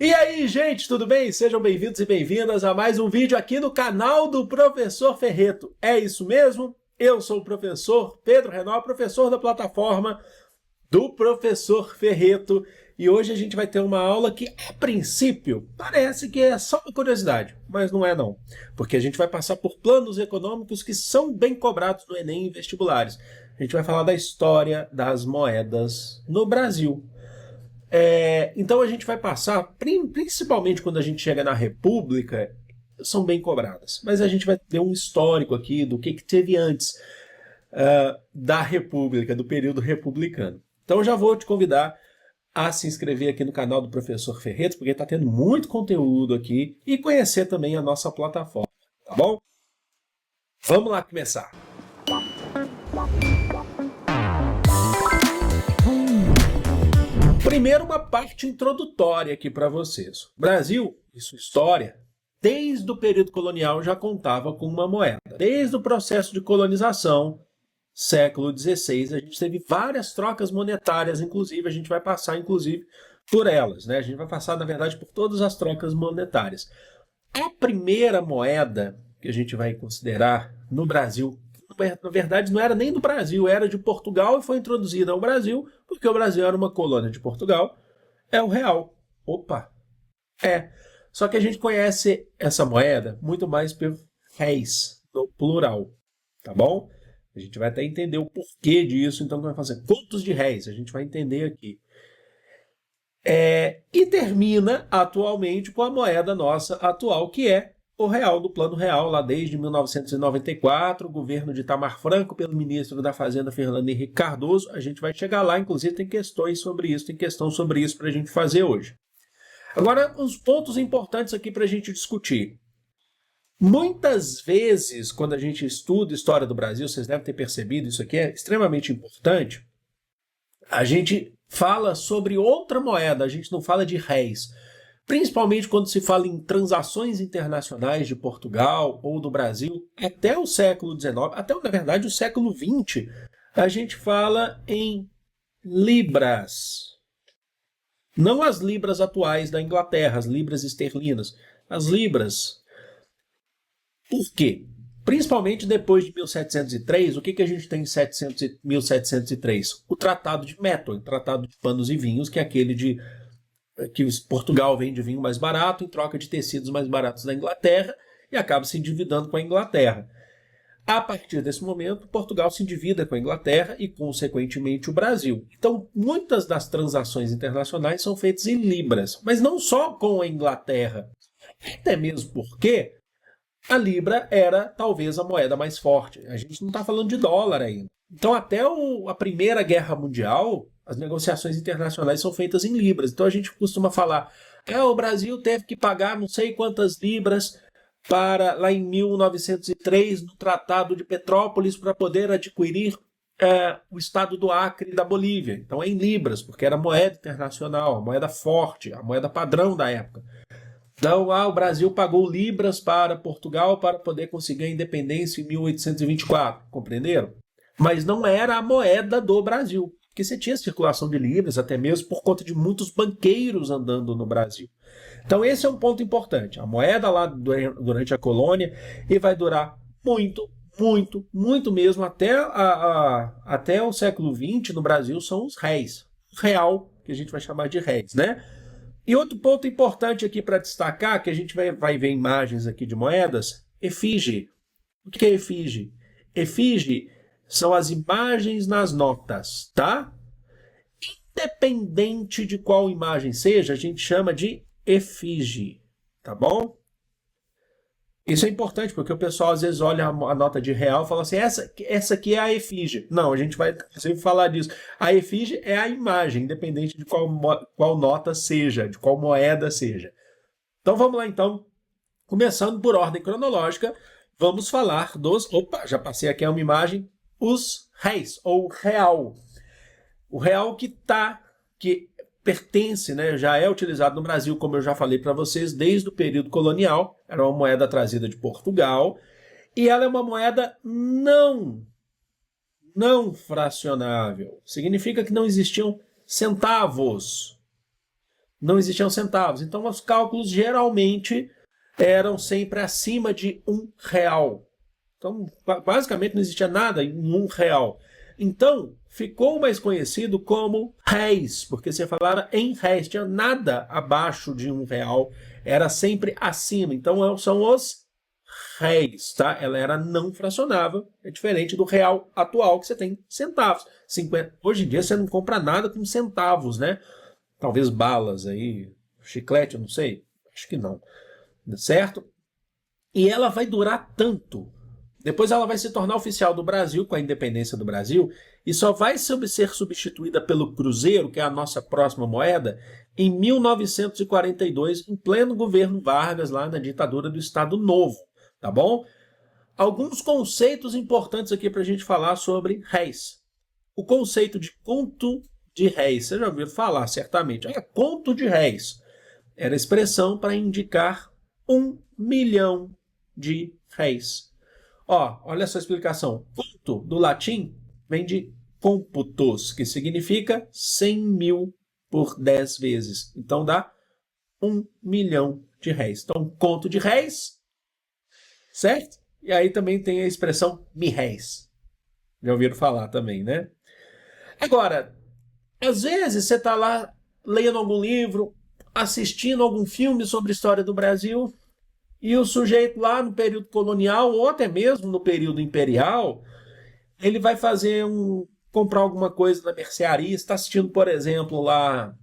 E aí, gente, tudo bem? Sejam bem-vindos e bem-vindas a mais um vídeo aqui no canal do Professor Ferreto. É isso mesmo? Eu sou o professor Pedro Renal, professor da plataforma do Professor Ferreto. E hoje a gente vai ter uma aula que, a princípio, parece que é só uma curiosidade, mas não é não. Porque a gente vai passar por planos econômicos que são bem cobrados no Enem e vestibulares. A gente vai falar da história das moedas no Brasil. Então a gente vai passar, principalmente quando a gente chega na República, são bem cobradas. Mas a gente vai ter um histórico aqui do que teve antes da República, do período republicano. Então eu já vou te convidar a se inscrever aqui no canal do Professor Ferreto, porque está tendo muito conteúdo aqui, e conhecer também a nossa plataforma, tá bom? Vamos lá começar. Primeiro, uma parte introdutória aqui para vocês. O Brasil e sua história, desde o período colonial, já contava com uma moeda. Desde o processo de colonização, século XVI, a gente teve várias trocas monetárias, inclusive, a gente vai passar, inclusive, por elas, né? A gente vai passar, na verdade, por todas as trocas monetárias. A primeira moeda que a gente vai considerar no Brasil, na verdade, não era nem do Brasil, era de Portugal e foi introduzida ao Brasil, porque o Brasil era uma colônia de Portugal, é o real. Opa! Só que a gente conhece essa moeda muito mais por réis, no plural, tá bom? A gente vai até entender o porquê disso, então vai fazer contos de réis, a gente vai entender aqui. E termina atualmente com a moeda nossa atual, que é o real, do Plano Real, lá desde 1994, o governo de Itamar Franco, pelo ministro da Fazenda, Fernando Henrique Cardoso. A gente vai chegar lá, inclusive tem questões sobre isso, tem questão sobre isso para a gente fazer hoje. Agora, uns pontos importantes aqui para a gente discutir. Muitas vezes, quando a gente estuda a história do Brasil, vocês devem ter percebido, isso aqui é extremamente importante, a gente fala sobre outra moeda, a gente não fala de réis. Principalmente quando se fala em transações internacionais de Portugal ou do Brasil, até o século XIX, até, na verdade, o século XX, a gente fala em libras. Não as libras atuais da Inglaterra, as libras esterlinas, as libras. Por quê? Principalmente depois de 1703, o que a gente tem em 1703? O Tratado de Methuen, Tratado de Panos e Vinhos, que é aquele que Portugal vende vinho mais barato em troca de tecidos mais baratos da Inglaterra e acaba se endividando com a Inglaterra. A partir desse momento, Portugal se endivida com a Inglaterra e, consequentemente, o Brasil. Então, muitas das transações internacionais são feitas em libras, mas não só com a Inglaterra, até mesmo porque a libra era talvez a moeda mais forte. A gente não está falando de dólar ainda. Então, até a Primeira Guerra Mundial, as negociações internacionais são feitas em libras. Então, a gente costuma falar, o Brasil teve que pagar não sei quantas libras lá em 1903, no Tratado de Petrópolis, para poder adquirir o estado do Acre e da Bolívia. Então, é em libras, porque era moeda internacional, a moeda forte, a moeda padrão da época. Então, o Brasil pagou libras para Portugal para poder conseguir a independência em 1824, compreenderam? Mas não era a moeda do Brasil, porque você tinha circulação de libras, até mesmo por conta de muitos banqueiros andando no Brasil. Então esse é um ponto importante. A moeda lá durante a colônia e vai durar muito, muito, muito mesmo até o século XX no Brasil são os réis. O real, que a gente vai chamar de réis, né? E outro ponto importante aqui para destacar, que a gente vai ver imagens aqui de moedas, efígie. O que é efígie? Efígie são as imagens nas notas, tá? Independente de qual imagem seja, a gente chama de efígie, tá bom? Isso é importante, porque o pessoal às vezes olha a nota de real e fala assim, essa aqui é a efígie. Não, a gente vai sempre falar disso. A efígie é a imagem, independente de qual nota seja, de qual moeda seja. Então vamos lá então, começando por ordem cronológica, vamos falar dos... Opa, já passei aqui uma imagem. Os réis, ou real. O real que pertence, né, já é utilizado no Brasil, como eu já falei para vocês, desde o período colonial. Era uma moeda trazida de Portugal. E ela é uma moeda não fracionável. Significa que não existiam centavos. não existiam centavos. Então, os cálculos geralmente eram sempre acima de R$ 1. Então, basicamente, não existia nada em R$ 1. Então, ficou mais conhecido como réis, porque você falava em réis, tinha nada abaixo de R$ 1, era sempre acima. Então, são os réis, tá? Ela era não fracionável, é diferente do real atual, que você tem centavos. 50. Hoje em dia você não compra nada com centavos, né? Talvez balas aí, chiclete, eu não sei. Acho que não. Certo? E ela vai durar tanto. Depois ela vai se tornar oficial do Brasil, com a independência do Brasil, e só vai ser substituída pelo cruzeiro, que é a nossa próxima moeda, em 1942, em pleno governo Vargas, lá na ditadura do Estado Novo. Tá bom? Alguns conceitos importantes aqui para a gente falar sobre réis. O conceito de conto de réis. Você já ouviu falar, certamente. Conto de réis. Era expressão para indicar 1.000.000 de réis. Olha essa explicação. Conto, do latim, vem de computus, que significa 100.000 por 10 vezes. Então dá 1.000.000 de réis. Então, conto de réis, certo? E aí também tem a expressão mil-réis. Já ouviram falar também, né? Agora, às vezes você está lá lendo algum livro, assistindo algum filme sobre a história do Brasil, e o sujeito lá no período colonial, ou até mesmo no período imperial, ele vai comprar alguma coisa na mercearia, está assistindo, por exemplo, lá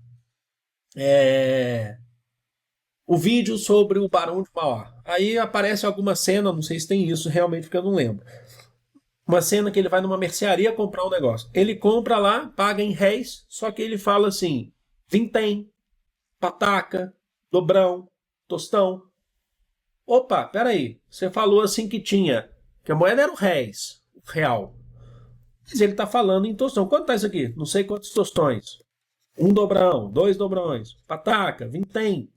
o vídeo sobre o Barão de Mauá. Aí aparece alguma cena, não sei se tem isso realmente, porque eu não lembro. Uma cena que ele vai numa mercearia comprar um negócio. Ele compra lá, paga em réis, só que ele fala assim, vintém, pataca, dobrão, tostão. Opa, peraí, você falou assim que a moeda era o réis, o real. Mas ele está falando em tostão. Quanto está isso aqui? Não sei quantos tostões. 1 dobrão, 2 dobrões, pataca, vintém.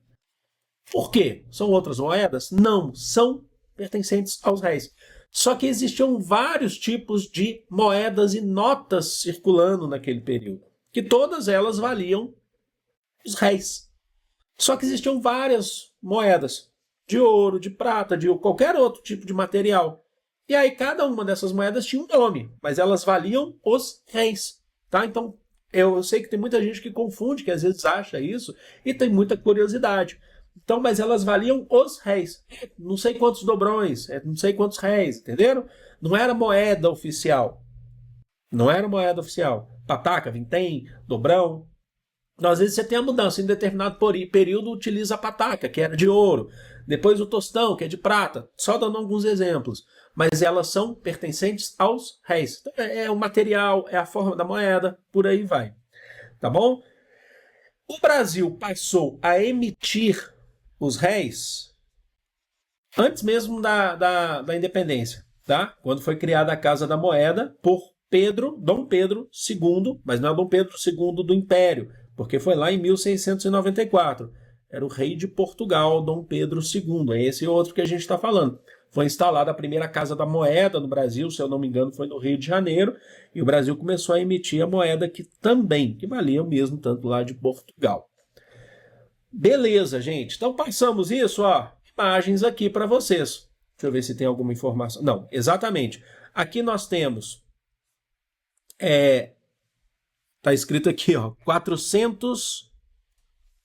Por quê? São outras moedas? Não, são pertencentes aos réis. Só que existiam vários tipos de moedas e notas circulando naquele período, que todas elas valiam os réis. Só que existiam várias moedas, de ouro, de prata, de qualquer outro tipo de material. E aí cada uma dessas moedas tinha um nome, mas elas valiam os réis. Tá? Então, eu sei que tem muita gente que confunde, que às vezes acha isso, e tem muita curiosidade. Então, mas elas valiam os réis. Não sei quantos dobrões, não sei quantos réis, entenderam? Não era moeda oficial. Não era moeda oficial. Pataca, vintém, dobrão. Então, às vezes você tem a mudança. Em determinado período utiliza a pataca, que era de ouro. Depois o tostão, que é de prata. Só dando alguns exemplos. Mas elas são pertencentes aos réis. Então, é o material, é a forma da moeda, por aí vai. Tá bom? O Brasil passou a emitir os réis antes mesmo da independência, tá? Quando foi criada a Casa da Moeda por Dom Pedro II, mas não é Dom Pedro II do Império, porque foi lá em 1694. Era o rei de Portugal, Dom Pedro II. É esse outro que a gente está falando. Foi instalada a primeira Casa da Moeda no Brasil, se eu não me engano, foi no Rio de Janeiro, e o Brasil começou a emitir a moeda que valia o mesmo tanto lá de Portugal. Beleza, gente. Então passamos isso, imagens aqui para vocês. Deixa eu ver se tem alguma informação. Não, exatamente. Aqui nós temos, tá escrito aqui, 400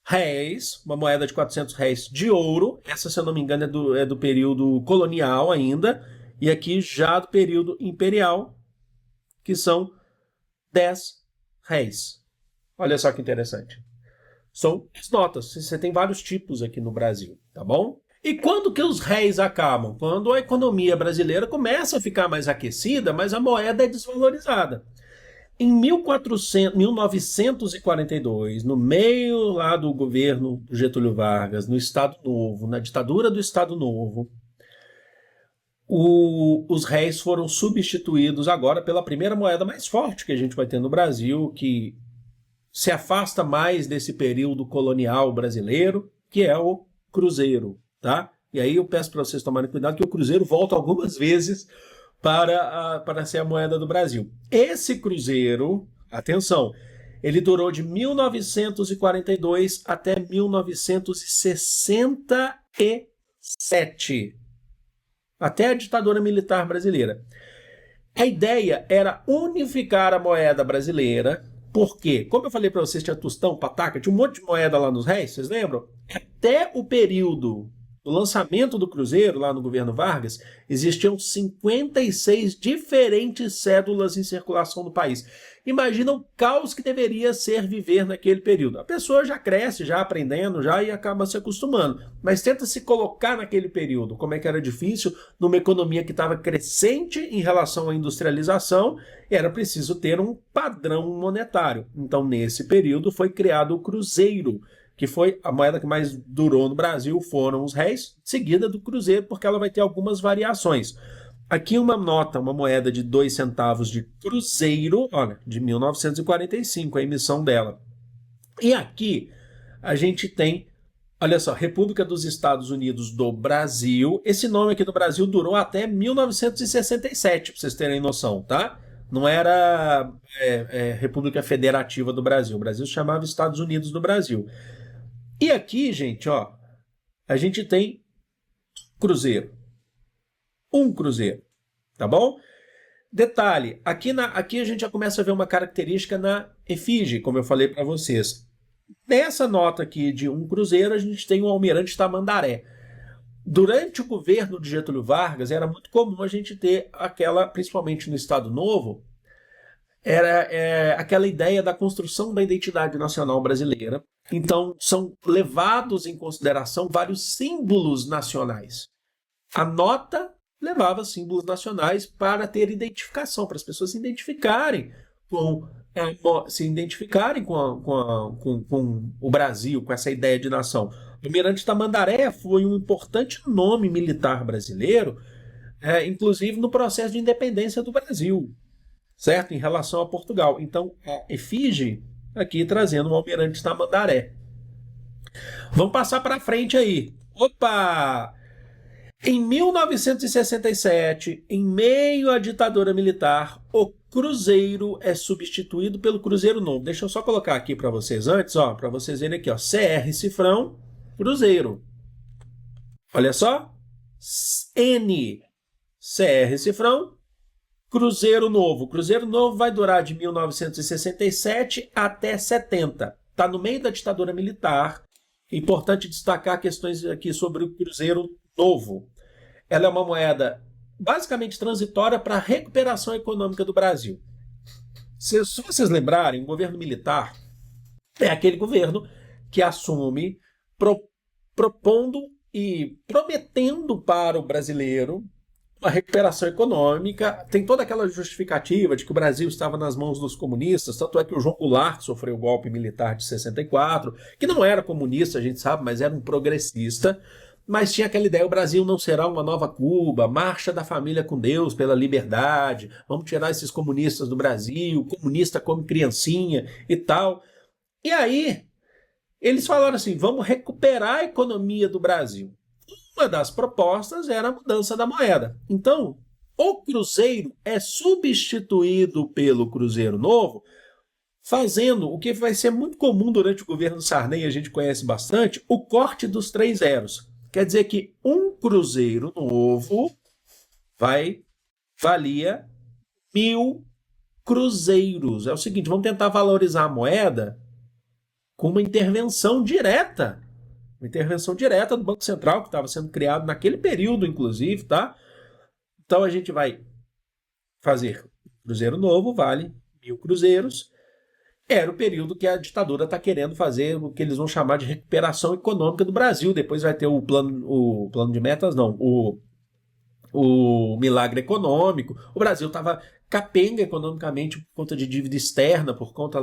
réis, uma moeda de 400 réis de ouro. Essa, se eu não me engano, é do período colonial ainda. E aqui já do período imperial, que são 10 réis. Olha só que interessante. São as notas. Você tem vários tipos aqui no Brasil, tá bom? E quando que os réis acabam? Quando a economia brasileira começa a ficar mais aquecida, mas a moeda é desvalorizada. Em 1942, no meio lá do governo do Getúlio Vargas, no Estado Novo, na ditadura do Estado Novo, os réis foram substituídos agora pela primeira moeda mais forte que a gente vai ter no Brasil, que se afasta mais desse período colonial brasileiro, que é o cruzeiro, tá? E aí eu peço para vocês tomarem cuidado que o cruzeiro volta algumas vezes para ser a moeda do Brasil. Esse cruzeiro, atenção, Ele durou de 1942 até 1967, até a ditadura militar brasileira. A ideia era unificar a moeda brasileira, porque, como eu falei para vocês, tinha tostão, pataca, tinha um monte de moeda lá nos réis, vocês lembram? Até o período do lançamento do Cruzeiro, lá no governo Vargas, existiam 56 diferentes cédulas em circulação no país. Imagina o caos que deveria ser viver naquele período. A pessoa já cresce, já aprendendo, já e acaba se acostumando. Mas tenta se colocar naquele período, como é que era difícil, numa economia que estava crescente em relação à industrialização, era preciso ter um padrão monetário. Então, nesse período, foi criado o Cruzeiro, que foi a moeda que mais durou no Brasil, foram os réis, seguida do Cruzeiro, porque ela vai ter algumas variações. Aqui uma nota, uma moeda de 2 centavos de Cruzeiro, olha, de 1945, a emissão dela. E aqui a gente tem, olha só, República dos Estados Unidos do Brasil. Esse nome aqui do Brasil durou até 1967, para vocês terem noção, tá? Não era República Federativa do Brasil. O Brasil se chamava Estados Unidos do Brasil. E aqui, gente, ó, a gente tem Cruzeiro. Um Cruzeiro, tá bom? Detalhe, aqui a gente já começa a ver uma característica na efígie, como eu falei para vocês. Nessa nota aqui de um Cruzeiro, a gente tem o Almirante Tamandaré. Durante o governo de Getúlio Vargas, era muito comum a gente ter aquela, principalmente no Estado Novo, era aquela ideia da construção da identidade nacional brasileira. Então, são levados em consideração vários símbolos nacionais. A nota levava símbolos nacionais para ter identificação, para as pessoas se identificarem com o Brasil, com essa ideia de nação. O Almirante Tamandaré foi um importante nome militar brasileiro, inclusive no processo de independência do Brasil, certo? Em relação a Portugal. Então, a efígie aqui trazendo o Almirante Tamandaré. Vamos passar para frente aí. Opa! Em 1967, em meio à ditadura militar, o Cruzeiro é substituído pelo Cruzeiro Novo. Deixa eu só colocar aqui para vocês antes, ó, para vocês verem aqui, ó, CR cifrão, Cruzeiro. Olha só, N, CR cifrão, Cruzeiro Novo. Cruzeiro Novo vai durar de 1967 até 70. Está no meio da ditadura militar. Importante destacar questões aqui sobre o Cruzeiro Novo. Ela é uma moeda basicamente transitória para a recuperação econômica do Brasil. Se vocês lembrarem, o governo militar é aquele governo que assume propondo e prometendo para o brasileiro uma recuperação econômica. Tem toda aquela justificativa de que o Brasil estava nas mãos dos comunistas, tanto é que o João Goulart sofreu o golpe militar de 64, que não era comunista, a gente sabe, mas era um progressista. Mas tinha aquela ideia, o Brasil não será uma nova Cuba, marcha da família com Deus pela liberdade, vamos tirar esses comunistas do Brasil, comunista come criancinha e tal. E aí, eles falaram assim, vamos recuperar a economia do Brasil. Uma das propostas era a mudança da moeda. Então, o Cruzeiro é substituído pelo Cruzeiro Novo, fazendo o que vai ser muito comum durante o governo Sarney, a gente conhece bastante, o corte dos 3 zeros. Quer dizer que um Cruzeiro Novo valia 1.000 cruzeiros. É o seguinte, vamos tentar valorizar a moeda com uma intervenção direta. Uma intervenção direta do Banco Central, que estava sendo criado naquele período, inclusive, tá? Então a gente vai fazer Cruzeiro Novo, vale 1.000 cruzeiros. Era o período que a ditadura está querendo fazer o que eles vão chamar de recuperação econômica do Brasil. Depois vai ter o plano de metas, não, o milagre econômico. O Brasil estava capenga economicamente por conta de dívida externa,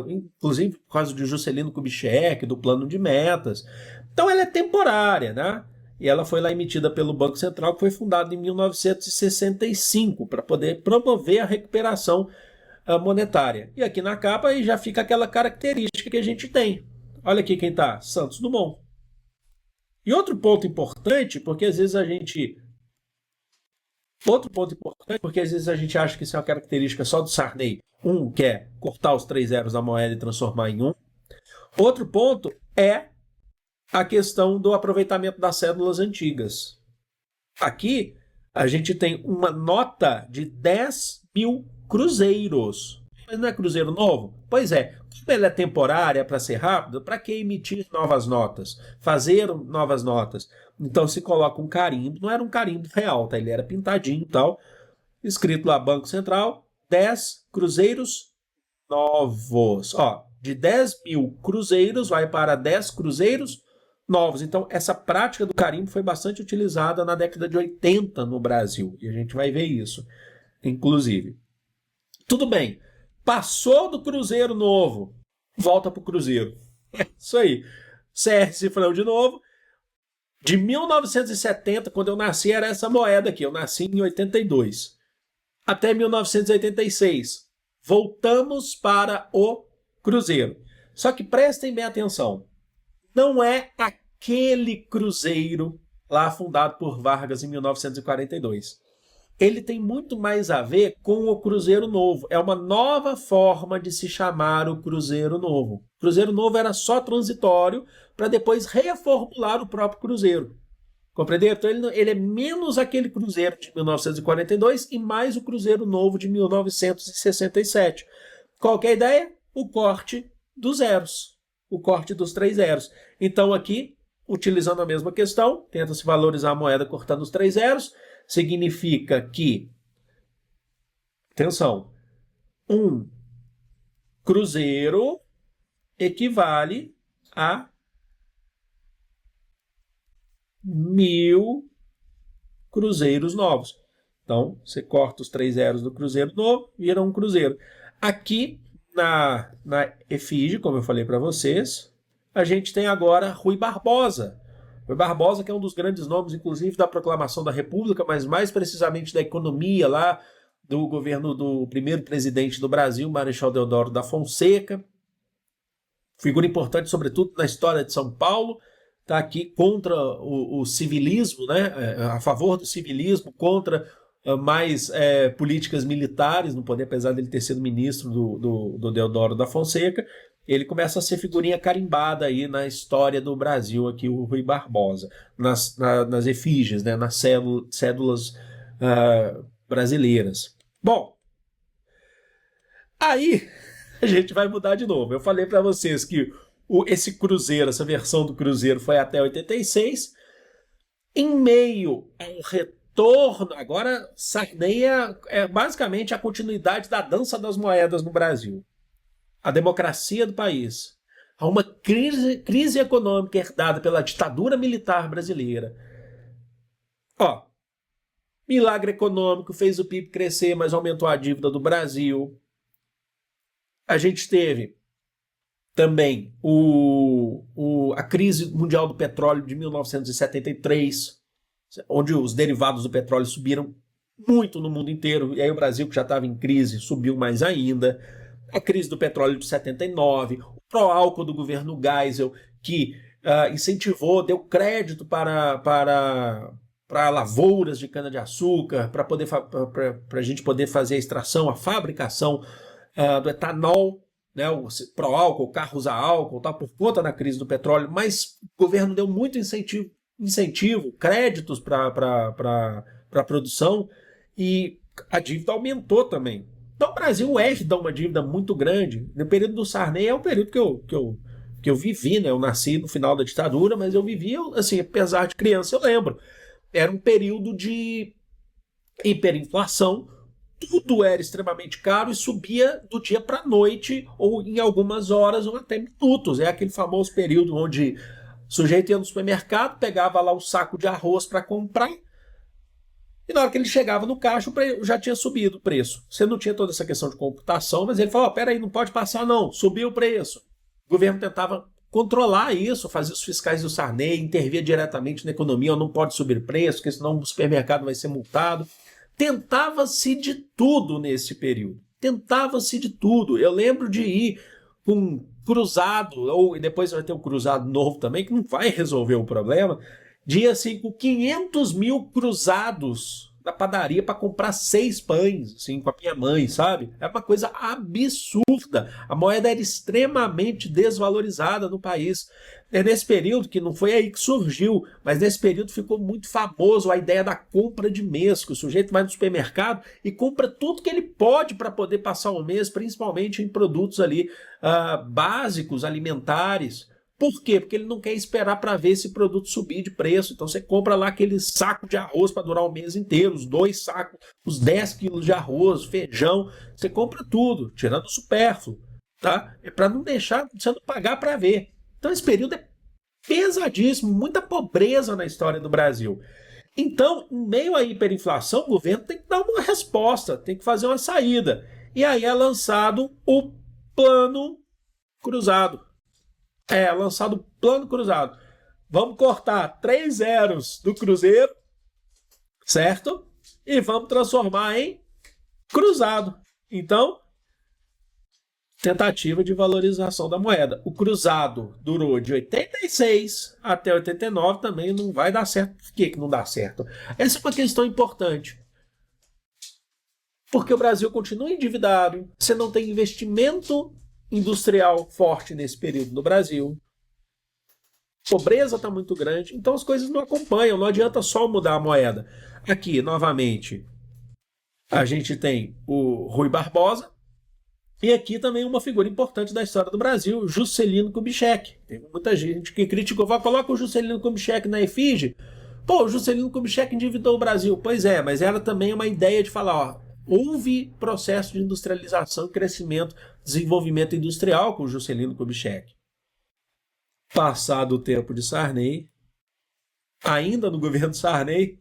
inclusive por causa de Juscelino Kubitschek, do plano de metas. Então ela é temporária, né? E ela foi lá emitida pelo Banco Central, que foi fundado em 1965, para poder promover a recuperação monetária. E aqui na capa aí já fica aquela característica que a gente tem. Olha aqui quem está, Santos Dumont. E outro ponto importante, porque às vezes a gente acha que isso é uma característica só do Sarney. Um que é cortar os 3 zeros da moeda e transformar em 1. Outro ponto é a questão do aproveitamento das cédulas antigas. Aqui a gente tem uma nota de 10 mil cruzeiros. Mas não é cruzeiro novo? Pois é. Como ela é temporária para ser rápido, para que emitir novas notas? Fazer novas notas? Então se coloca um carimbo, não era um carimbo real, tá? Ele era pintadinho e tal, escrito lá Banco Central, 10 cruzeiros novos. Ó, de 10 mil cruzeiros vai para 10 cruzeiros novos. Então, essa prática do carimbo foi bastante utilizada na década de 80 no Brasil. E a gente vai ver isso, inclusive. Tudo bem. Passou do cruzeiro novo, volta para o cruzeiro. É isso aí. CR cifrão de novo. De 1970, quando eu nasci, era essa moeda aqui. Eu nasci em 82. Até 1986. Voltamos para o cruzeiro. Só que prestem bem atenção. Não é aquele cruzeiro lá fundado por Vargas em 1942. Ele tem muito mais a ver com o Cruzeiro Novo. É uma nova forma de se chamar o Cruzeiro Novo. O Cruzeiro Novo era só transitório para depois reformular o próprio Cruzeiro. Compreenderam? Então ele é menos aquele Cruzeiro de 1942 e mais o Cruzeiro Novo de 1967. Qual que é a ideia? O corte dos zeros. O corte dos 3 zeros. Então aqui, utilizando a mesma questão, tenta-se valorizar a moeda cortando os 3 zeros, significa que, atenção, um cruzeiro equivale a 1.000 cruzeiros novos. Então, você corta os 3 zeros do cruzeiro novo, vira um cruzeiro. Aqui, na efígie, como eu falei para vocês, a gente tem agora Rui Barbosa. Rui Barbosa, que é um dos grandes nomes, inclusive, da proclamação da República, mas mais precisamente da economia lá, do governo do primeiro presidente do Brasil, Marechal Deodoro da Fonseca. Figura importante, sobretudo, na história de São Paulo. Está aqui contra o civilismo, né? A favor do civilismo, contra mais políticas militares no poder, apesar dele ter sido ministro do Deodoro da Fonseca. Ele começa a ser figurinha carimbada aí na história do Brasil, aqui o Rui Barbosa, nas efígies, né? Nas cédulas brasileiras. Bom, aí a gente vai mudar de novo. Eu falei para vocês que esse cruzeiro, essa versão do cruzeiro foi até 86. Em meio ao retorno, agora Sarney é basicamente a continuidade da dança das moedas no Brasil. A democracia do país. Há uma crise econômica herdada pela ditadura militar brasileira. Ó, milagre econômico, fez o PIB crescer, mas aumentou a dívida do Brasil. A gente teve também a crise mundial do petróleo de 1973, onde os derivados do petróleo subiram muito no mundo inteiro, e aí o Brasil, que já estava em crise, subiu mais ainda. A crise do petróleo de 79, o pró-álcool do governo Geisel, que incentivou, deu crédito para lavouras de cana-de-açúcar, para a gente poder fazer a extração, a fabricação do etanol, né, o pró-álcool, carros a álcool, tá, por conta da crise do petróleo, mas o governo deu muito incentivo, créditos para a produção, e a dívida aumentou também. Então o Brasil herda uma dívida muito grande. No período do Sarney é um período que eu vivi, né? Eu nasci no final da ditadura, mas eu vivi, assim, apesar de criança, eu lembro. Era um período de hiperinflação, tudo era extremamente caro e subia do dia para a noite, ou em algumas horas, ou até minutos. É aquele famoso período onde o sujeito ia no supermercado, pegava lá o saco de arroz para comprar, e na hora que ele chegava no caixa, já tinha subido o preço. Você não tinha toda essa questão de computação, mas ele falou, peraí, não pode passar não, subiu o preço. O governo tentava controlar isso, fazia os fiscais do Sarney, intervia diretamente na economia, não pode subir preço, porque senão o supermercado vai ser multado. Tentava-se de tudo nesse período. Tentava-se de tudo. Eu lembro de ir com um cruzado, ou depois vai ter um cruzado novo também, que não vai resolver o problema, de ir assim com 500 mil cruzados da padaria para comprar 6 pães, assim, com a minha mãe, sabe? É uma coisa absurda. A moeda era extremamente desvalorizada no país. É nesse período, que não foi aí que surgiu, mas nesse período ficou muito famoso a ideia da compra de mês, que o sujeito vai no supermercado e compra tudo que ele pode para poder passar o mês, principalmente em produtos ali básicos, alimentares. Por quê? Porque ele não quer esperar para ver esse produto subir de preço. Então você compra lá aquele saco de arroz para durar o mês inteiro, os 2 sacos, os 10 quilos de arroz, feijão. Você compra tudo, tirando o supérfluo, tá? É para não deixar você não pagar para ver. Então esse período é pesadíssimo, muita pobreza na história do Brasil. Então, em meio à hiperinflação, o governo tem que dar uma resposta, tem que fazer uma saída. E aí é lançado o Plano Cruzado. Lançado o Plano Cruzado. Vamos cortar 3 zeros do Cruzeiro, certo? E vamos transformar em cruzado. Então, tentativa de valorização da moeda. O cruzado durou de 86 até 89, também não vai dar certo. Por que não dá certo? Essa é uma questão importante. Porque o Brasil continua endividado, você não tem investimento industrial forte nesse período no Brasil. A pobreza está muito grande, então as coisas não acompanham, não adianta só mudar a moeda. Aqui, novamente, a gente tem o Rui Barbosa, e aqui também uma figura importante da história do Brasil, Juscelino Kubitschek. Teve muita gente que criticou, coloca o Juscelino Kubitschek na efígie. Pô, o Juscelino Kubitschek endividou o Brasil. Pois é, mas era também uma ideia de falar, ó, houve processo de industrialização, crescimento, desenvolvimento industrial com o Juscelino Kubitschek. Passado o tempo de Sarney, ainda no governo Sarney,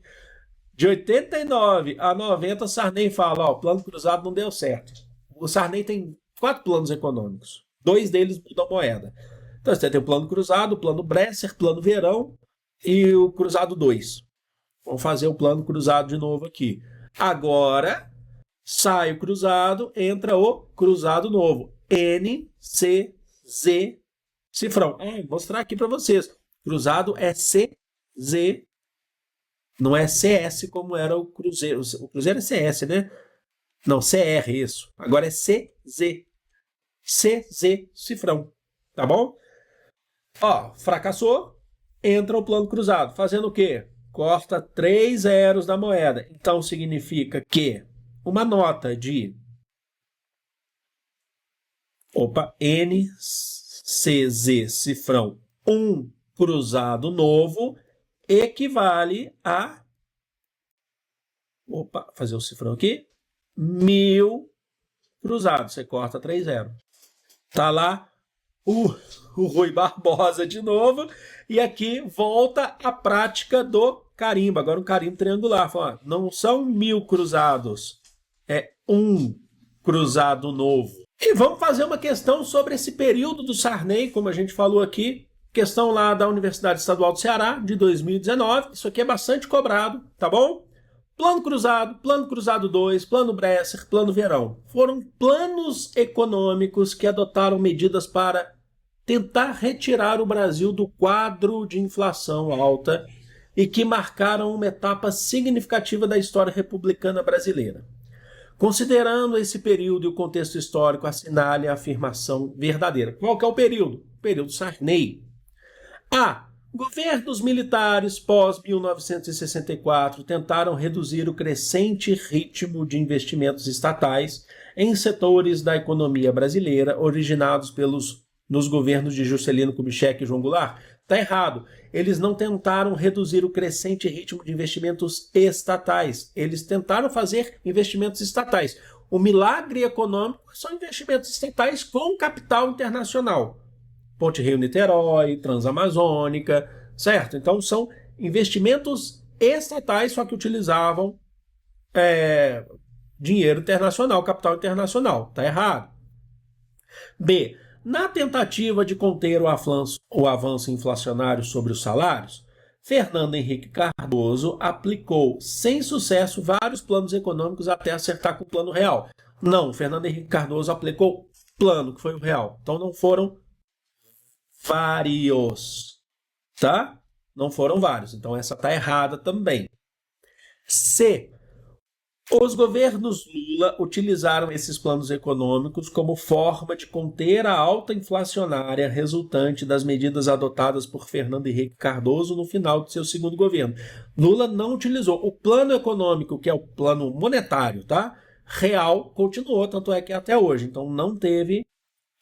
de 89 a 90, Sarney fala, ó, o plano cruzado não deu certo. O Sarney tem 4 planos econômicos. 2 deles mudam a moeda. Então você tem o plano cruzado, o plano Bresser, plano Verão e o cruzado 2. Vamos fazer o plano cruzado de novo aqui. Agora, sai o cruzado, entra o cruzado novo. NCZ cifrão. Vou mostrar aqui para vocês. Cruzado é CZ, não é CS como era o Cruzeiro. O Cruzeiro é CS, né? Não, CR, isso. Agora é CZ. CZ cifrão. Tá bom? Ó, fracassou, entra o plano cruzado. Fazendo o quê? Corta 3 zeros da moeda. Então significa que uma nota de NCZ cifrão 1 cruzado novo equivale a fazer o cifrão aqui, 1.000 cruzados. Você corta 3 zeros. Tá lá o Rui Barbosa de novo, e aqui volta a prática do carimbo. Agora um carimbo triangular. Fala, não são 1.000 cruzados, é 1 cruzado novo. E vamos fazer uma questão sobre esse período do Sarney, como a gente falou aqui. Questão lá da Universidade Estadual do Ceará, de 2019. Isso aqui é bastante cobrado, tá bom? Plano Cruzado 2, Plano Bresser, Plano Verão. Foram planos econômicos que adotaram medidas para tentar retirar o Brasil do quadro de inflação alta e que marcaram uma etapa significativa da história republicana brasileira. Considerando esse período e o contexto histórico, assinale a afirmação verdadeira. Qual que é o período? O período Sarney. Governos militares pós-1964 tentaram reduzir o crescente ritmo de investimentos estatais em setores da economia brasileira originados nos governos de Juscelino Kubitschek e João Goulart. Está errado. Eles não tentaram reduzir o crescente ritmo de investimentos estatais. Eles tentaram fazer investimentos estatais. O milagre econômico são investimentos estatais com capital internacional. Ponte Rio-Niterói, Transamazônica, certo? Então são investimentos estatais, só que utilizavam dinheiro internacional, capital internacional. Está errado. B. Na tentativa de conter o avanço inflacionário sobre os salários, Fernando Henrique Cardoso aplicou sem sucesso vários planos econômicos até acertar com o Plano Real. Não, Fernando Henrique Cardoso aplicou plano, que foi o real. Então não foram vários, tá? Não foram vários. Então essa está errada também. C. Os governos Lula utilizaram esses planos econômicos como forma de conter a alta inflacionária resultante das medidas adotadas por Fernando Henrique Cardoso no final de seu segundo governo. Lula não utilizou. O plano econômico, que é o plano monetário, tá? Real, continuou, tanto é que até hoje. Então não teve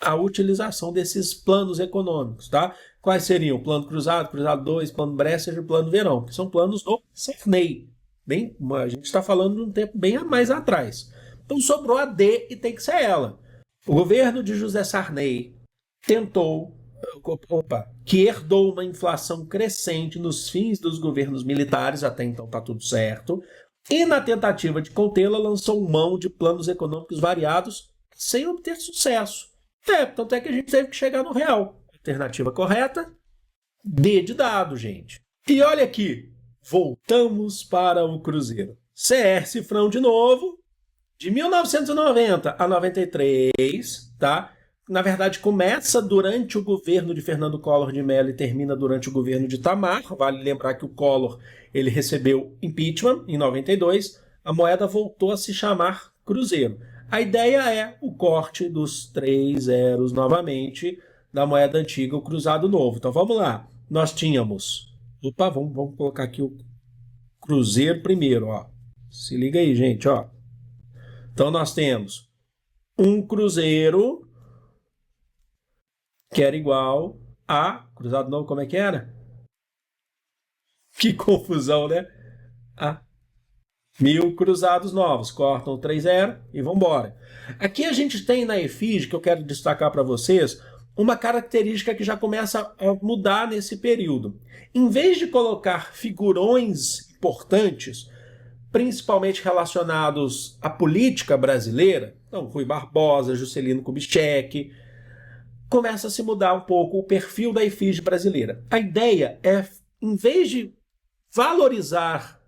a utilização desses planos econômicos, tá? Quais seriam? Plano Cruzado, Cruzado 2, Plano Bresser e Plano Verão, que são planos do Sarney. Bem, a gente está falando de um tempo bem mais atrás. Então sobrou a D e tem que ser ela. O governo de José Sarney que herdou uma inflação crescente nos fins dos governos militares, até então está tudo certo, e na tentativa de contê-la lançou mão de planos econômicos variados sem obter sucesso. Tanto é que a gente teve que chegar no real. Alternativa correta, D de dado, gente. E olha aqui, voltamos para o Cruzeiro. CR Cifrão de novo, de 1990 a 93, tá? Na verdade, começa durante o governo de Fernando Collor de Mello e termina durante o governo de Itamar. Vale lembrar que o Collor ele recebeu impeachment em 92. A moeda voltou a se chamar Cruzeiro. A ideia é o corte dos 3 zeros novamente da moeda antiga, o cruzado novo. Então vamos lá. Nós tínhamos... vamos colocar aqui o Cruzeiro primeiro, ó. Se liga aí, gente, ó. Então nós temos um Cruzeiro que era igual a... Cruzado novo, como é que era? Que confusão, né? A 1.000 cruzados novos. Cortam o 3-0 e vão embora. Aqui a gente tem na efígie, que eu quero destacar para vocês, uma característica que já começa a mudar nesse período. Em vez de colocar figurões importantes, principalmente relacionados à política brasileira, então Rui Barbosa, Juscelino Kubitschek, começa a se mudar um pouco o perfil da efígie brasileira. A ideia é, em vez de valorizar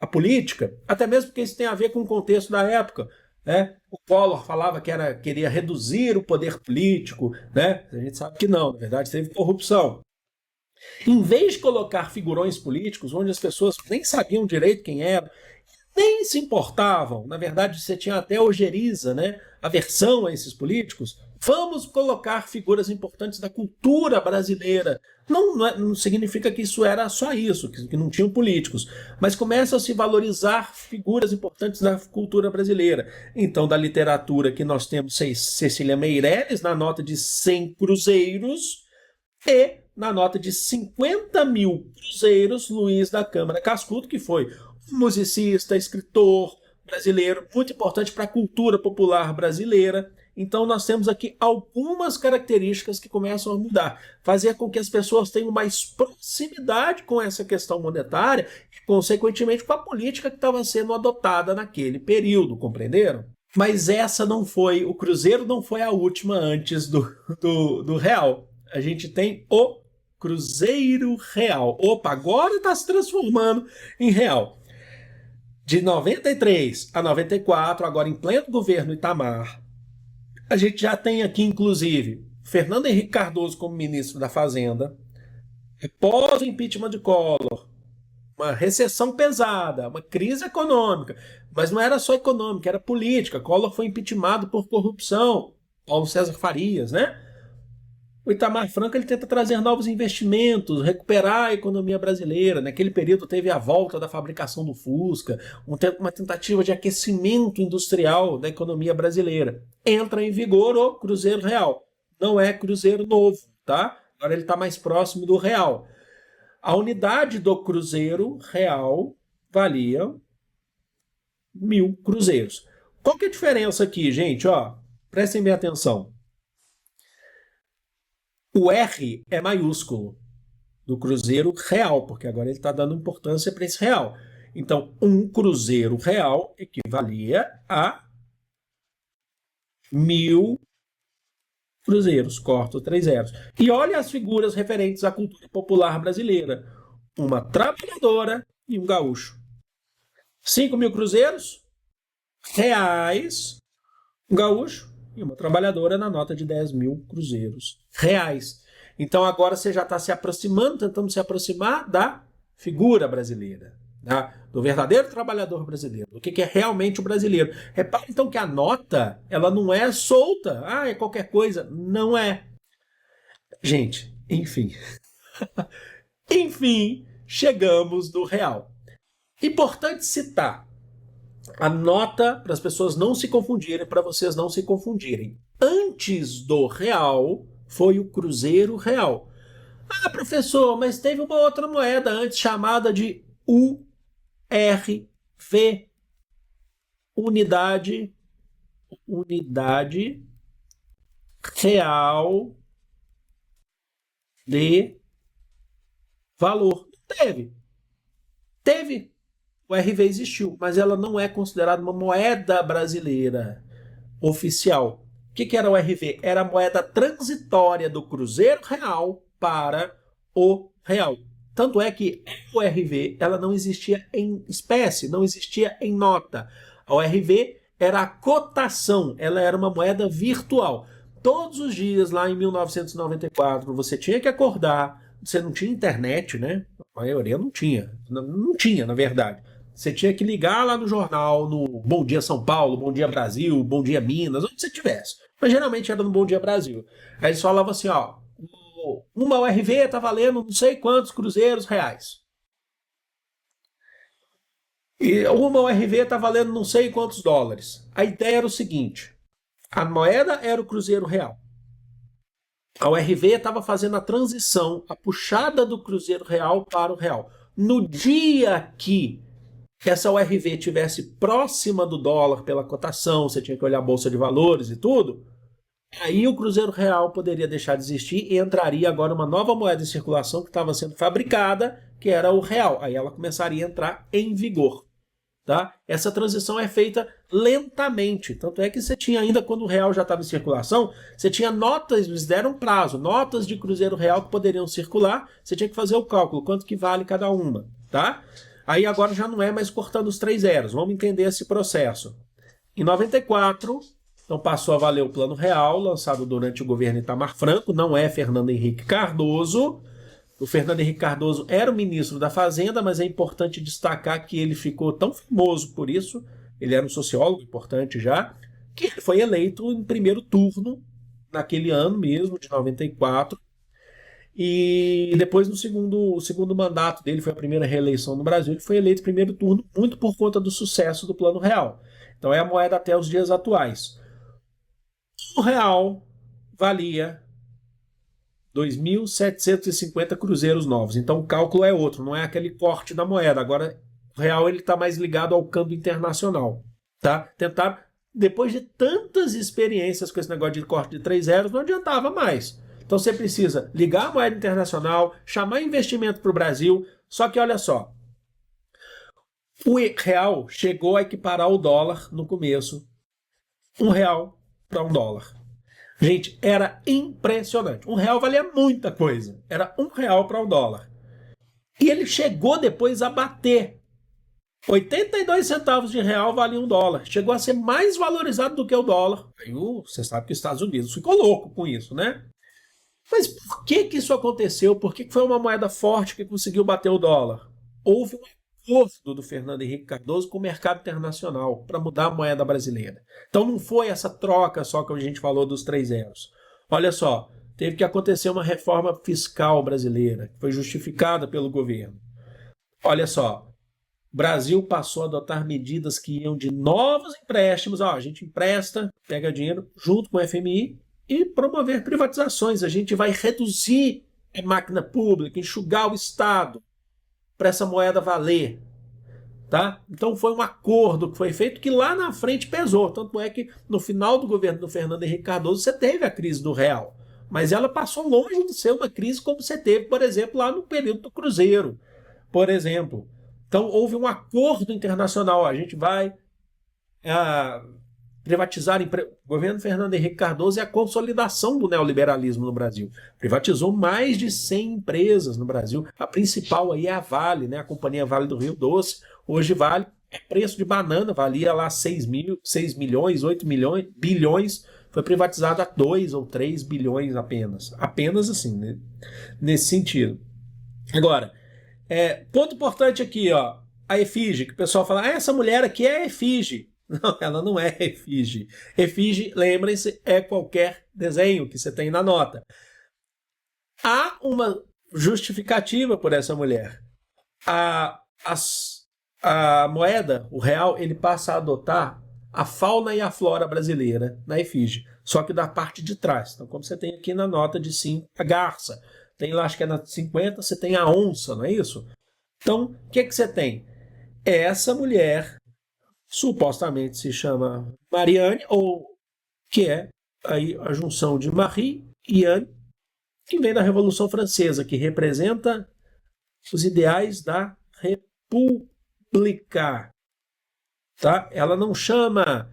a política, até mesmo porque isso tem a ver com o contexto da época, né? O Collor falava que queria reduzir o poder político, né? A gente sabe que não, na verdade teve corrupção. Em vez de colocar figurões políticos, onde as pessoas nem sabiam direito quem era, nem se importavam, na verdade você tinha até ojeriza, né? Aversão a esses políticos, vamos colocar figuras importantes da cultura brasileira. Não significa que isso era só isso, que não tinham políticos, mas começa a se valorizar figuras importantes da cultura brasileira. Então, da literatura que nós temos Cecília Meirelles na nota de 100 cruzeiros e na nota de 50.000 cruzeiros, Luiz da Câmara Cascudo, que foi um musicista, escritor brasileiro, muito importante para a cultura popular brasileira. Então nós temos aqui algumas características que começam a mudar, fazer com que as pessoas tenham mais proximidade com essa questão monetária e, consequentemente, com a política que estava sendo adotada naquele período, compreenderam? Mas essa não foi, o Cruzeiro não foi a última antes do Real. A gente tem o Cruzeiro Real. Opa, agora está se transformando em Real. De 93 a 94, agora em pleno governo Itamar, a gente já tem aqui, inclusive, Fernando Henrique Cardoso como ministro da Fazenda, após o impeachment de Collor, uma recessão pesada, uma crise econômica, mas não era só econômica, era política. Collor foi impeachmentado por corrupção, Paulo César Farias, né? O Itamar Franco ele tenta trazer novos investimentos, recuperar a economia brasileira. Naquele período teve a volta da fabricação do Fusca, uma tentativa de aquecimento industrial da economia brasileira. Entra em vigor o Cruzeiro Real. Não é Cruzeiro novo, tá? Agora ele está mais próximo do Real. A unidade do Cruzeiro Real valia 1.000 cruzeiros. Qual que é a diferença aqui, gente? Ó, prestem bem atenção. O R é maiúsculo do Cruzeiro Real, porque agora ele está dando importância para esse real. Então, um Cruzeiro Real equivalia a 1.000 cruzeiros, corto 3 zeros. E olha as figuras referentes à cultura popular brasileira. Uma trabalhadora e um gaúcho. 5.000 cruzeiros, reais, um gaúcho e uma trabalhadora na nota de 10.000 cruzeiros reais. Então agora você já está se aproximando, tentando se aproximar da figura brasileira. tá? Do verdadeiro trabalhador brasileiro, do que é realmente o brasileiro. Repare então que a nota, ela não é solta, é qualquer coisa, não é. Gente, enfim. Enfim, chegamos no real. Importante citar a nota para as pessoas não se confundirem, para vocês não se confundirem. Antes do real foi o Cruzeiro Real. Professor, mas teve uma outra moeda antes chamada de URV, Unidade Real de Valor. Teve. O RV existiu, mas ela não é considerada uma moeda brasileira oficial. O que era o RV? Era a moeda transitória do Cruzeiro Real para o real. Tanto é que o RV ela não existia em espécie, não existia em nota. A ORV era a cotação, ela era uma moeda virtual. Todos os dias, lá em 1994, você tinha que acordar, você não tinha internet, né? A maioria não tinha. Não tinha, na verdade. Você tinha que ligar lá no jornal, no Bom Dia São Paulo, Bom Dia Brasil, Bom Dia Minas, onde você tivesse. Mas geralmente era no Bom Dia Brasil. Aí eles falavam assim, uma URV está valendo não sei quantos cruzeiros reais. E uma URV está valendo não sei quantos dólares. A ideia era o seguinte, a moeda era o Cruzeiro Real. A URV estava fazendo a transição, a puxada do Cruzeiro Real para o real. No dia que essa URV estivesse próxima do dólar pela cotação, você tinha que olhar a bolsa de valores e tudo, aí o Cruzeiro Real poderia deixar de existir e entraria agora uma nova moeda em circulação que estava sendo fabricada, que era o real. Aí ela começaria a entrar em vigor. Tá? Essa transição é feita lentamente. Tanto é que você tinha ainda, quando o real já estava em circulação, você tinha notas, eles deram prazo, notas de Cruzeiro Real que poderiam circular, você tinha que fazer o cálculo, quanto que vale cada uma. Tá? Aí agora já não é mais cortando os 3 zeros. Vamos entender esse processo. Em 94, então passou a valer o Plano Real, lançado durante o governo Itamar Franco, não é Fernando Henrique Cardoso. O Fernando Henrique Cardoso era o ministro da Fazenda, mas é importante destacar que ele ficou tão famoso por isso, ele era um sociólogo importante já, que ele foi eleito em primeiro turno, naquele ano mesmo, de 94, e depois no segundo mandato dele, foi a primeira reeleição no Brasil, ele foi eleito em primeiro turno muito por conta do sucesso do Plano Real. Então é a moeda até os dias atuais. O real valia 2.750 cruzeiros novos. Então o cálculo é outro, não é aquele corte da moeda. Agora o real está mais ligado ao câmbio internacional. Tá? Tentar, depois de tantas experiências com esse negócio de corte de 3 zeros, não adiantava mais. Então você precisa ligar a moeda internacional, chamar investimento para o Brasil. Só que olha só, o real chegou a equiparar o dólar no começo. R$1 para $1. Gente, era impressionante. R$1 valia muita coisa. Era R$1 para $1. E ele chegou depois a bater. 82 centavos de real valia $1. Chegou a ser mais valorizado do que o dólar. Aí você sabe que os Estados Unidos ficou louco com isso, né? Mas por que isso aconteceu? Por que foi uma moeda forte que conseguiu bater o dólar? Houve um acordo do Fernando Henrique Cardoso com o mercado internacional para mudar a moeda brasileira. Então não foi essa troca só que a gente falou dos 3 zeros. Olha só, teve que acontecer uma reforma fiscal brasileira, que foi justificada pelo governo. Olha só, o Brasil passou a adotar medidas que iam de novos empréstimos. A gente empresta, pega dinheiro junto com o FMI e promover privatizações. A gente vai reduzir a máquina pública, enxugar o Estado para essa moeda valer. Tá? Então foi um acordo que foi feito que lá na frente pesou. Tanto é que no final do governo do Fernando Henrique Cardoso você teve a crise do real. Mas ela passou longe de ser uma crise como você teve, por exemplo, lá no período do Cruzeiro. Por exemplo. Então houve um acordo internacional. A gente vai privatizar. O governo Fernando Henrique Cardoso é a consolidação do neoliberalismo no Brasil. Privatizou mais de 100 empresas no Brasil. A principal aí é a Vale, né? A Companhia Vale do Rio Doce. Hoje Vale é preço de banana, valia lá 6 milhões, 8 milhões, bilhões. Foi privatizado a 2 ou 3 bilhões apenas. Apenas assim, né? Nesse sentido. Agora, ponto importante aqui, ó. a efígie, que o pessoal fala, essa mulher aqui é a efígie. Não, ela não é efígie. Efígie, lembrem-se, é qualquer desenho que você tem na nota. Há uma justificativa por essa mulher. A moeda, o real, ele passa a adotar a fauna e a flora brasileira na efígie, só que da parte de trás. Então, como você tem aqui na nota de 5, a garça. Tem lá, acho que é na 50, você tem a onça, não é isso? Então, o que você tem? Essa mulher, supostamente se chama Marianne, ou que é aí a junção de Marie e Anne, que vem da Revolução Francesa, que representa os ideais da República. Tá? Ela não chama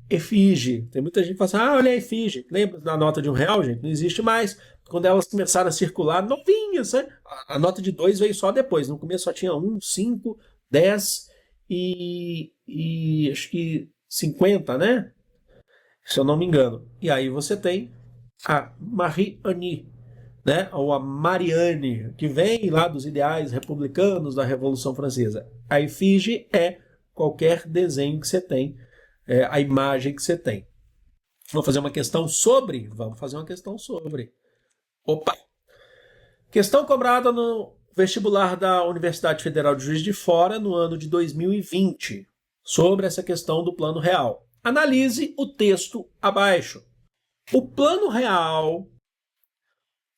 efígie. Tem muita gente que fala assim, olha a efígie. Lembra da nota de R$1, gente? Não existe mais. Quando elas começaram a circular, novinhas, né? A nota de 2 veio só depois. No começo só tinha 1, 5, 10 e acho que 50, né? Se eu não me engano. E aí você tem a Marie-Anne, né? Ou a Marianne, que vem lá dos ideais republicanos da Revolução Francesa. A efígie é qualquer desenho que você tem, a imagem que você tem. Vamos fazer uma questão sobre? Vamos fazer uma questão sobre. Opa! Questão cobrada no vestibular da Universidade Federal de Juiz de Fora no ano de 2020, sobre essa questão do Plano Real. Analise o texto abaixo. O Plano Real,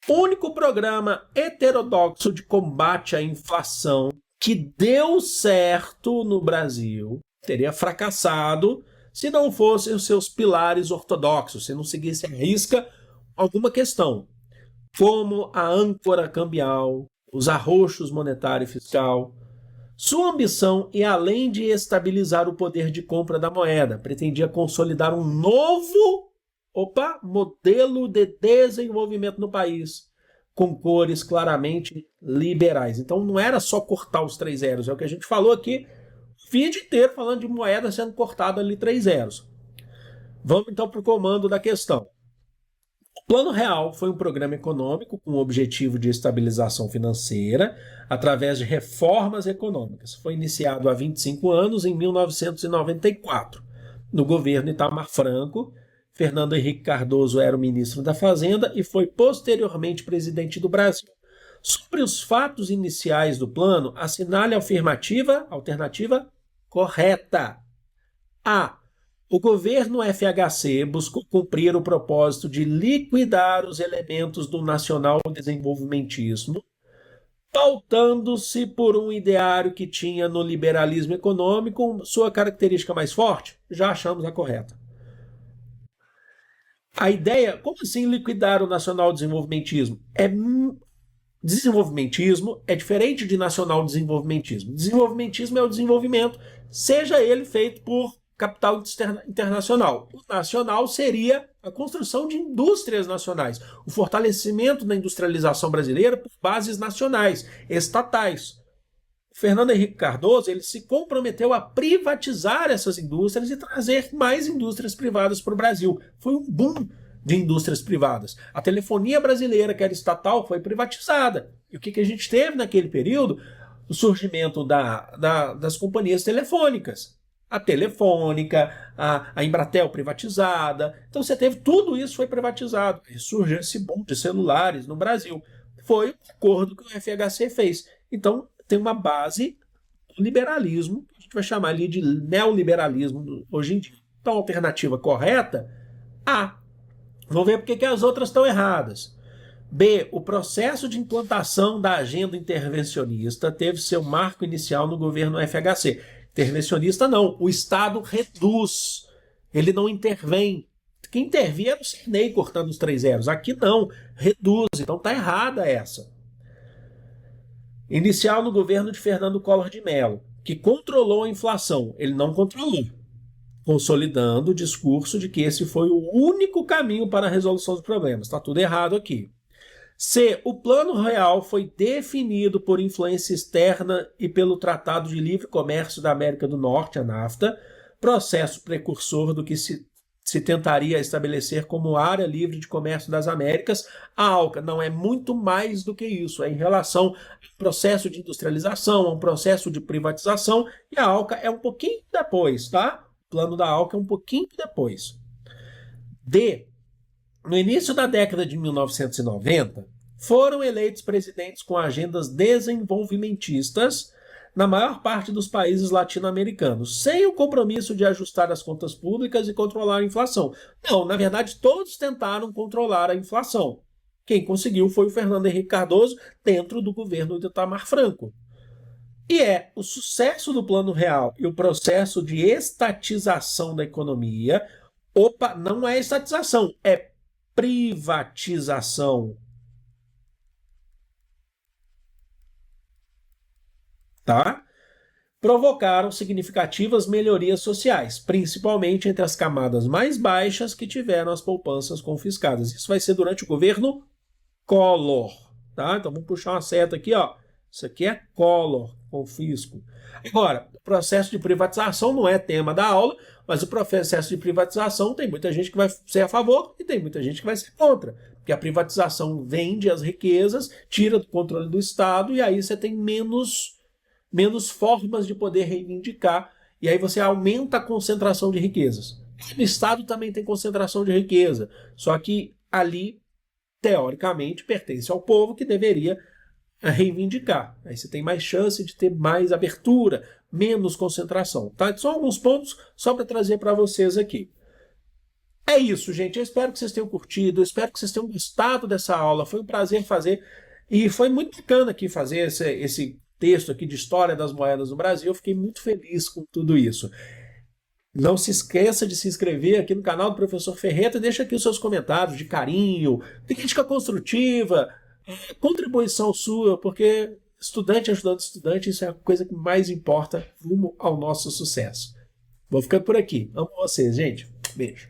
único programa heterodoxo de combate à inflação que deu certo no Brasil, teria fracassado se não fossem os seus pilares ortodoxos, se não seguisse à risca alguma questão, como a âncora cambial, os arroxos monetário e fiscal. Sua ambição ia além de estabilizar o poder de compra da moeda, pretendia consolidar um novo modelo de desenvolvimento no país, com cores claramente liberais. Então não era só cortar os 3 zeros, é o que a gente falou aqui, o vídeo inteiro falando de moeda sendo cortada ali 3 zeros. Vamos então para o comando da questão. O Plano Real foi um programa econômico com o objetivo de estabilização financeira através de reformas econômicas. Foi iniciado há 25 anos, em 1994, no governo Itamar Franco. Fernando Henrique Cardoso era o ministro da Fazenda e foi posteriormente presidente do Brasil. Sobre os fatos iniciais do plano, assinale a alternativa correta. A. O governo FHC buscou cumprir o propósito de liquidar os elementos do nacional desenvolvimentismo, pautando-se por um ideário que tinha no liberalismo econômico sua característica mais forte. Já achamos a correta. A ideia, como assim liquidar o nacional desenvolvimentismo? Desenvolvimentismo é diferente de nacional desenvolvimentismo. Desenvolvimentismo é o desenvolvimento, seja ele feito por capital internacional. O nacional seria a construção de indústrias nacionais, o fortalecimento da industrialização brasileira por bases nacionais, estatais. Fernando Henrique Cardoso ele se comprometeu a privatizar essas indústrias e trazer mais indústrias privadas para o Brasil. Foi um boom de indústrias privadas. A telefonia brasileira, que era estatal, foi privatizada. E o que a gente teve naquele período? O surgimento das companhias telefônicas. A Telefônica, a Embratel privatizada. Então você teve tudo isso foi privatizado. E surgiu esse boom de celulares no Brasil. Foi o acordo que o FHC fez. Então tem uma base do liberalismo, que a gente vai chamar ali de neoliberalismo hoje em dia. Então a alternativa correta, A. Vamos ver porque que as outras estão erradas. B. O processo de implantação da agenda intervencionista teve seu marco inicial no governo FHC. Intervencionista não, o Estado reduz, ele não intervém. Quem intervia era o Sarney cortando os 3 zeros. Aqui não, reduz, então está errada essa. Inicial no governo de Fernando Collor de Mello, que controlou a inflação. Ele não controlou, consolidando o discurso de que esse foi o único caminho para a resolução dos problemas. Está tudo errado aqui. C. O Plano Real foi definido por influência externa e pelo Tratado de Livre Comércio da América do Norte, a NAFTA, processo precursor do que se se tentaria estabelecer como área livre de comércio das Américas. A ALCA não é muito mais do que isso, é em relação ao processo de industrialização, a um processo de privatização, e a ALCA é um pouquinho depois, tá? O plano da ALCA é um pouquinho depois. No início da década de 1990, foram eleitos presidentes com agendas desenvolvimentistas na maior parte dos países latino-americanos, sem o compromisso de ajustar as contas públicas e controlar a inflação. Não, na verdade, todos tentaram controlar a inflação. Quem conseguiu foi o Fernando Henrique Cardoso, dentro do governo de Itamar Franco. E o sucesso do Plano Real e o processo de estatização da economia. Não é estatização, é privatização. Tá? Provocaram significativas melhorias sociais, principalmente entre as camadas mais baixas que tiveram as poupanças confiscadas. Isso vai ser durante o governo Collor. Tá? Então vamos puxar uma seta aqui, ó. Isso aqui é Collor, confisco. Agora, o processo de privatização não é tema da aula, mas o processo de privatização tem muita gente que vai ser a favor e tem muita gente que vai ser contra. Porque a privatização vende as riquezas, tira do controle do Estado e aí você tem menos formas de poder reivindicar, e aí você aumenta a concentração de riquezas. No Estado também tem concentração de riqueza, só que ali, teoricamente, pertence ao povo que deveria reivindicar. Aí você tem mais chance de ter mais abertura, menos concentração. Tá? São alguns pontos só para trazer para vocês aqui. É isso, gente. Eu espero que vocês tenham curtido, eu espero que vocês tenham gostado dessa aula. Foi um prazer fazer, e foi muito bacana aqui fazer esse texto aqui de história das moedas no Brasil. Eu fiquei muito feliz com tudo isso. Não se esqueça de se inscrever aqui no canal do Professor Ferreta e deixa aqui os seus comentários de carinho, crítica construtiva, contribuição sua, porque estudante ajudando estudante, isso é a coisa que mais importa rumo ao nosso sucesso. Vou ficando por aqui. Amo vocês, gente. Beijo.